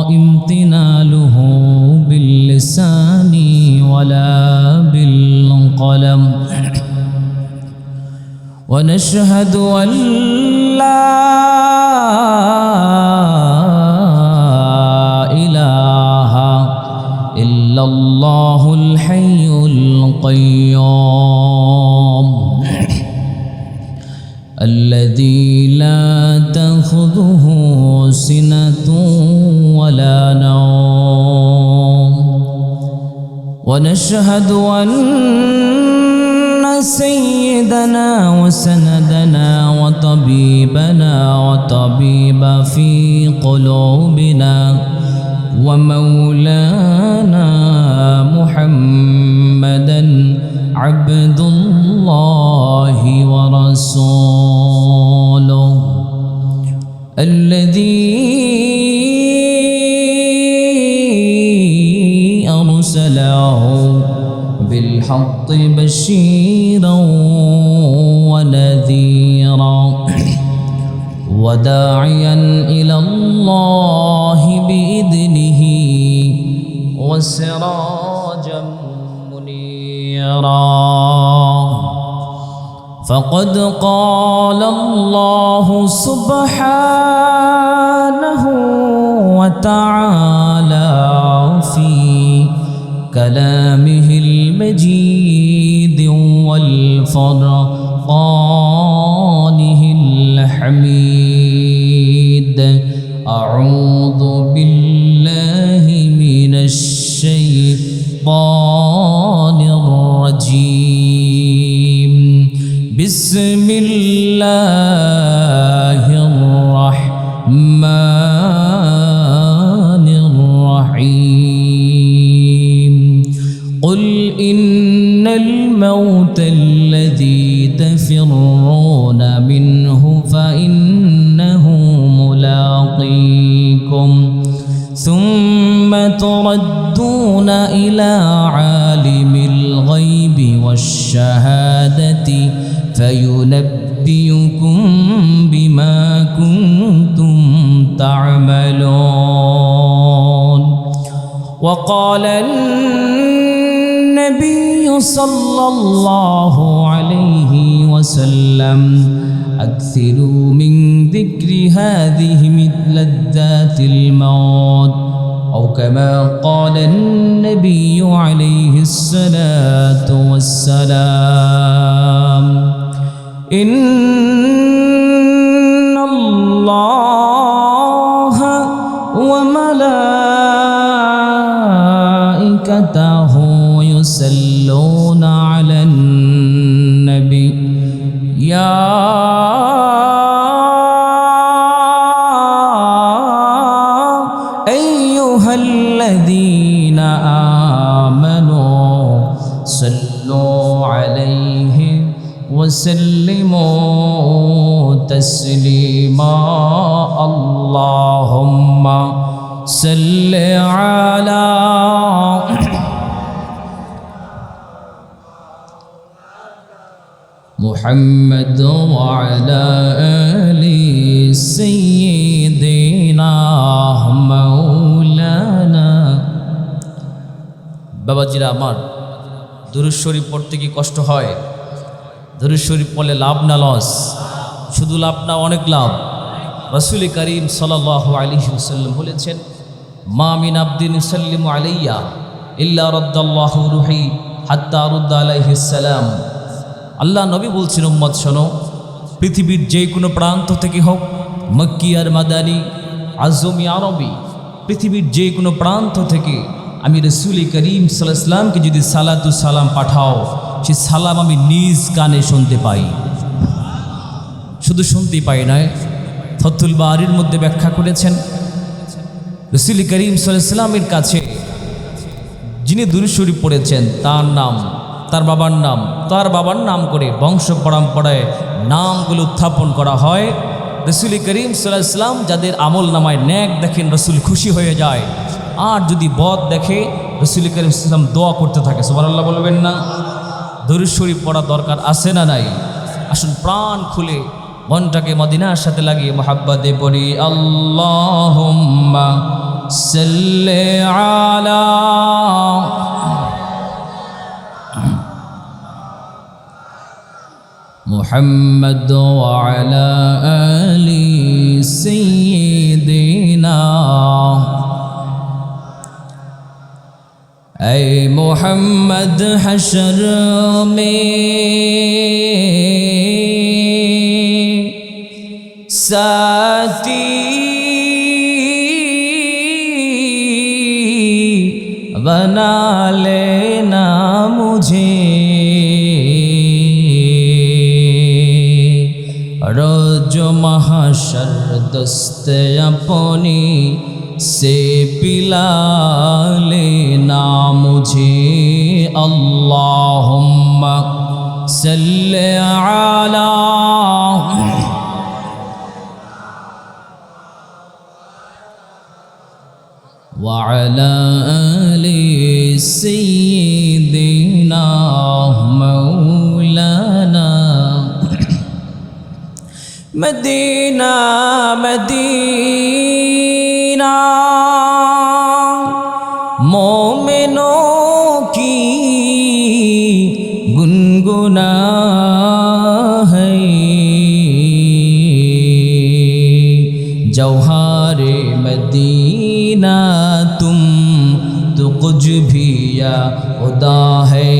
امتناله باللسان ولا بالقلم ونشهد أن لا إله إلا الله الحي القيوم الذي لا تأخذه سنة ولا نوم ونشهد أن سيدنا وسندنا وطبيبنا وطبيب في قلوبنا ومولانا محمدا عبد الله ورسوله الذي أرسله بالحق بشيرا ونذيرا وداعيا إلى الله بإذنه وسراجا منيرا فقد قال الله سبحانه وتعالى في كلامه المجيد والفرقانه الحميد أعوذ بالله من الشيطان الرجيم بسم الله الرحمن الرحيم قل إن الموت الذي تفرون منه فإنه ملاقيكم ثم تردون إلى عالم الغيب والشهادة فينبئكم بما كنتم تعملون وقال النبي صلى الله عليه وسلم أكثروا من ذكر هذه لذات الموت أو كما قال النبي عليه الصلاة والسلام إن الله وملائكته يصلون على النبي يا أيها الذين آمنوا صلوا عليه وسلموا تسليما اللهم صل على محمد وعلى آل سيدنا مولانا বাবাজিরা আমার দুরূদ শরীফ পড়তে কি কষ্ট হয়? দুরূদ শরীফ পড়লে লাভ না লস? শুধু লাভ না, অনেক লাভ। রাসূল করিম সাল্লাল্লাহু আলাইহি ওয়াসাল্লাম বলেছেন, মা মিন আবদিন ইউসাল্লিমু আলাইয়া ইল্লা রাদ্দাল্লাহু রূহি হাত্তা রুদ্দা আলাইহিস সালাম। আল্লাহ নবী বলছেন, উম্মত শোনো, পৃথিবীর যে কোনো প্রান্ত থেকে হোক, মক্কি আর মাদানী, আজমি আরবি, পৃথিবীর যে কোনো প্রান্ত থেকে আমি রাসূল করিম সাল্লাল্লাহু আলাইহি ওয়াসাল্লামকে যদি সালাতু সালাম পাঠাও, সে সালাম আমি নিজ কানে শুনতে পাই। শুধু শুনতেই পাই নয়, ফাতুল বারির মধ্যে ব্যাখ্যা করেছেন, রাসূল করিম সাল্লাল্লাহু আলাইহি ওয়াসাল্লামের কাছে যিনি দুরূদ শরীফ পড়েছেন তার নাম, তার বাবার নাম করে বংশ পরম্পরায় নামগুলো উত্থাপন করা হয়। রাসূল করিম সাল্লাল্লাহু আলাইহি ওয়াসাল্লাম যাদের আমল নামায় নেক দেখেন, রাসূল খুশি হয়ে যায়, আর যদি বদ দেখে রাসূল করিম সাল্লাল্লাহু আলাইহি ওয়াসাল্লাম দোয়া করতে থাকে। সুবহানাল্লাহ বলবেন না? দুরূদ শরীফ পড়া দরকার আছে না নাই? আসুন প্রাণ খুলে মনটাকে মদিনার সাথে লাগিয়ে মুহাব্বতে পড়ি, আল্লাহুম্মা সাল্লি আলা মুহাম্মদ ওয়া আলা আলি সাইয়্যিদিনা ऐ मोहम्मद हशर में साथी बना लेना मुझे रोज महशर दस्त अपनी से पिला लेना मुझे अल्लाहुम्मा सल्ली अला व अला आलि सय्यिदिना मौलाना मदीना मदीना मोमिनों की गुनगुना है जौहारे मदीना तुम तो कुछ भी या खुदा है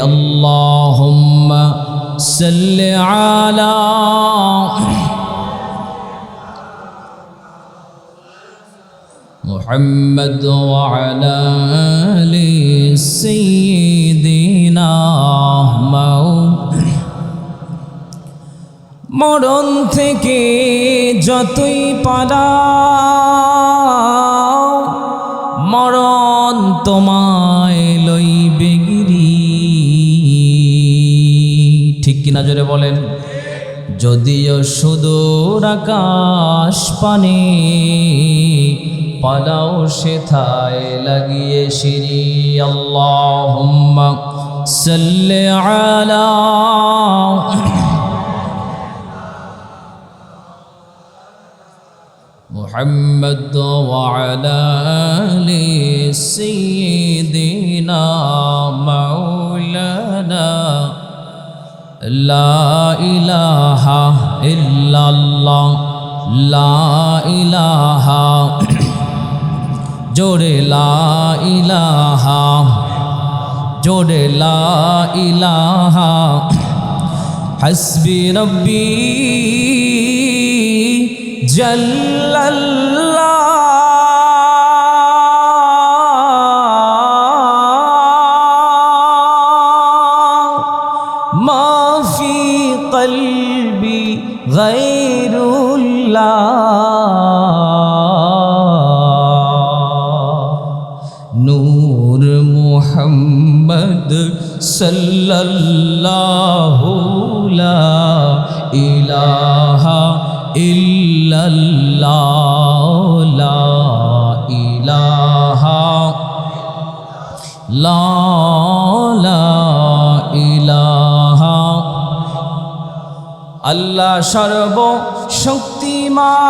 अल्लाहुम्मा सल्ली अला मुहम्मद व अला आलि सय्यिदिना মরণ থেকে যতই পালাও মরণ তোমায় লইবে গিরি ঠিক কিনা জোরে বলেন যদিও সুদূর আকাশ পানে পালাও সেথায় লাগিয়ে শিরি আল্লাহুম্মা সাল্লি আলা মুহাম্মদ ওয়া আলা আলি সাইয়্যিদিনা মাওলানা লা ইলাহা ইল্লাল্লাহ লা ইলাহা জোরে লা ইলাহা জোরে লা ইলাহা হাসবি রব্বি জাল্লাল্লাহ মা ফি কলবি গায়রুল্লাহ নূর মুহাম্মদ সাল্লাল্লাহু লা ইলাহা ইল্লাল্লাহ লা ইলাহা লা ইলাহা আল্লাহ সর্ব শক্তিমান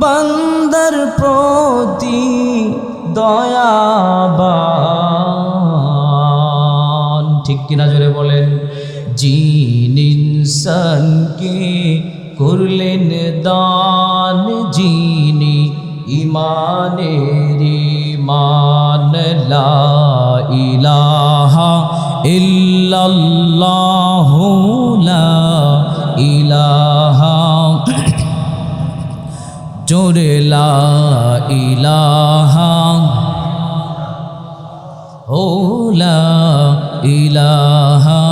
বান্দার প্রতি দয়াবান ঠিক কিনা জোরে বলেন জিন ইনসানকে করলেন দান যিনি ইমানের ইমান লা ইলাহা ইল্লাল্লাহু লা ইলাহা জোরে লা ইলাহা ও লা ইলাহা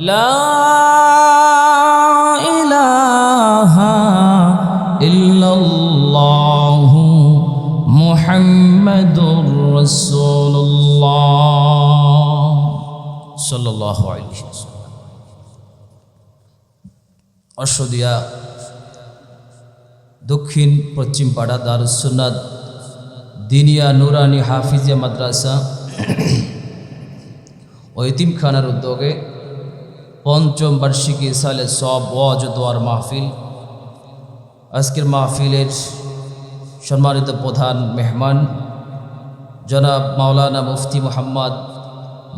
লা ইলাহা ইল্লাল্লাহু মুহাম্মাদুর রাসূলুল্লাহ সাল্লাল্লাহু আলাইহি ওয়াসাল্লাম। অশ্বদিয়া দক্ষিণ পশ্চিম পাড়া দারুস সুন্নাত দিনিয়া নুরানি হাফিজিয়া মাদ্রাসা ও এতিমখানার উদ্যোগে পঞ্চম বার্ষিকী সালে সব ওয়াজ ও দোয়ার মাহফিল। আজকের মাহফিলের সম্মানিত প্রধান মেহমান জনাব মাওলানা মুফতি মোহাম্মদ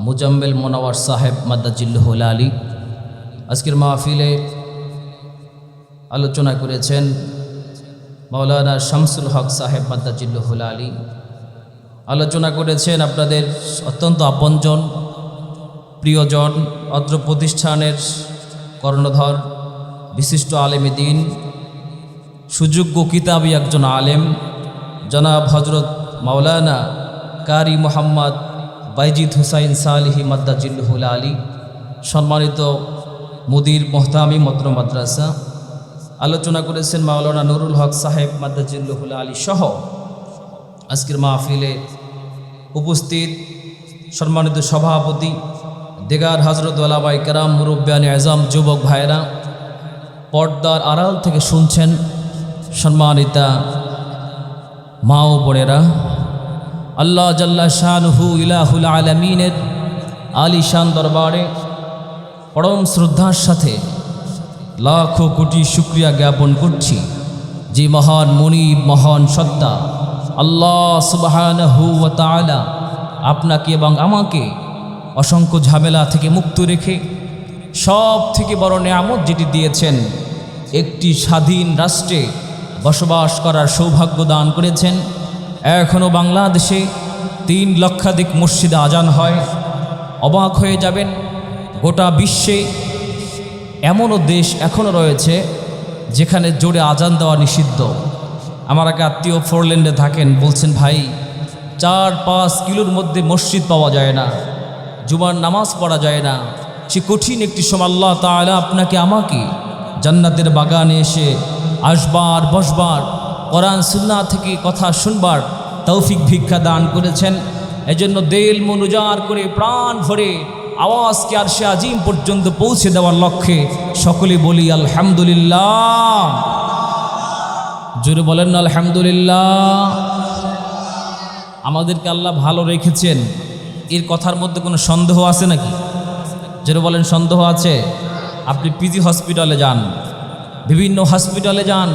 মুজাম্মেল মোনাওয়ার সাহেব মাদ্দাজিল্লুহুল আলী আজকের মাহফিলে আলোচনা করেছেন। মাওলানা শামসুল হক সাহেব মাদ্দাজিল্লুহুল আলী আলোচনা করেছেন আপনাদের অত্যন্ত আপনজন, প্রিয়জন, অত্র প্রতিষ্ঠানের কর্ণধর, বিশিষ্ট আলেমে দ্বীন, সুযোগ্য কিতাবী একজন আলেম জনাব হজরত মাওলানা কারি মোহাম্মদ বাইজিদ হুসাইন সালিহি মাদ্দাজিল্লুহুল আলী, সম্মানিত মুদির মোহতামি মত্র মাদ্রাসা। আলোচনা করেছেন মাওলানা নুরুল হক সাহেব মাদ্দাজিল্লুহুল আলী সহ আজকের মাহফিলে উপস্থিত সম্মানিত সভাপতি, দেগার হজরত ওলামায়ে কেরাম, মুরব্বিয়ানে আজম, যুবক ভাইরা, পর্দার আড়াল থেকে শুনছেন সম্মানিতা মা ও বোনেরা, আল্লাহ জাল্লা শানুহু ইলাহুল আলামিনের আলিশান দরবারে পরম শ্রদ্ধার সাথে লাখো কোটি শুকরিয়া জ্ঞাপন করছি যে মহান মুনিব, মহান সত্তা আল্লাহ সুবহানাহু ওয়া তাআলা আপনাকে এবং আমাকে অসংখ্য ঝামেলা থেকে মুক্ত রেখে সব থেকে বড় নেয়ামত যেটি দিয়েছেন, একটি স্বাধীন রাষ্ট্রে বসবাস করার সৌভাগ্য দান করেছেন। এখনও বাংলাদেশে 3 লক্ষাধিক মসজিদে আজান হয়। অবাক হয়ে যাবেন, গোটা বিশ্বে এমনও দেশ এখনও রয়েছে যেখানে জোরে আজান দেওয়া নিষিদ্ধ। আমার এক আত্মীয় ফোরল্যান্ডে থাকেন, বলছেন ভাই 4-5 কিলোর মধ্যে মসজিদ পাওয়া যায় না, জুমার নামাজ পড়া যায় না। সে কঠিন একটি সময় আল্লাহ তাআলা আপনাকে আমাকে জান্নাতের বাগানে এসে আসবার, বসবার, কোরআন সুন্নাহ থেকে কথা শুনবার তৌফিক ভিক্ষা দান করেছেন। এজন্য দিল মন উজাড় করে প্রাণ ভরে আওয়াজকে আরশে আজিম পর্যন্ত পৌঁছে দেওয়ার লক্ষ্যে সকলে বলি আলহামদুলিল্লাহ। জোরে বলেন না আলহামদুলিল্লাহ। আমাদেরকে আল্লাহ ভালো রেখেছেন, এর কথার মধ্যে কোনো সন্দেহ আছে নাকি? জোরে বলেন, সন্দেহ আছে? আপনি পিজি হসপিটালে যান, বিভিন্ন হসপিটালে যান,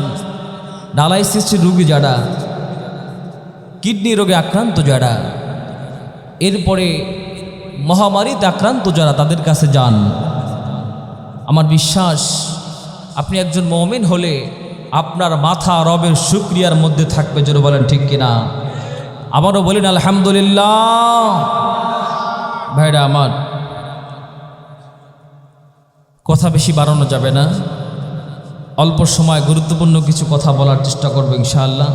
ডায়ালাইসিসের রোগী যারা, কিডনি রোগে আক্রান্ত যারা, এরপরে মহামারীতে আক্রান্ত যারা, তাদের কাছে যান। আমার বিশ্বাস আপনি একজন মুমিন হলে আপনার মাথা রবের শুকরিয়ার মধ্যে থাকবে। জোরে বলেন ঠিক কিনা? আবারও বলেন আলহামদুলিল্লাহ। ভাইরা আমার, কথা বেশি বাড়ানো যাবে না, অল্প সময় গুরুত্বপূর্ণ কিছু কথা বলার চেষ্টা করবো ইনশাআল্লাহ।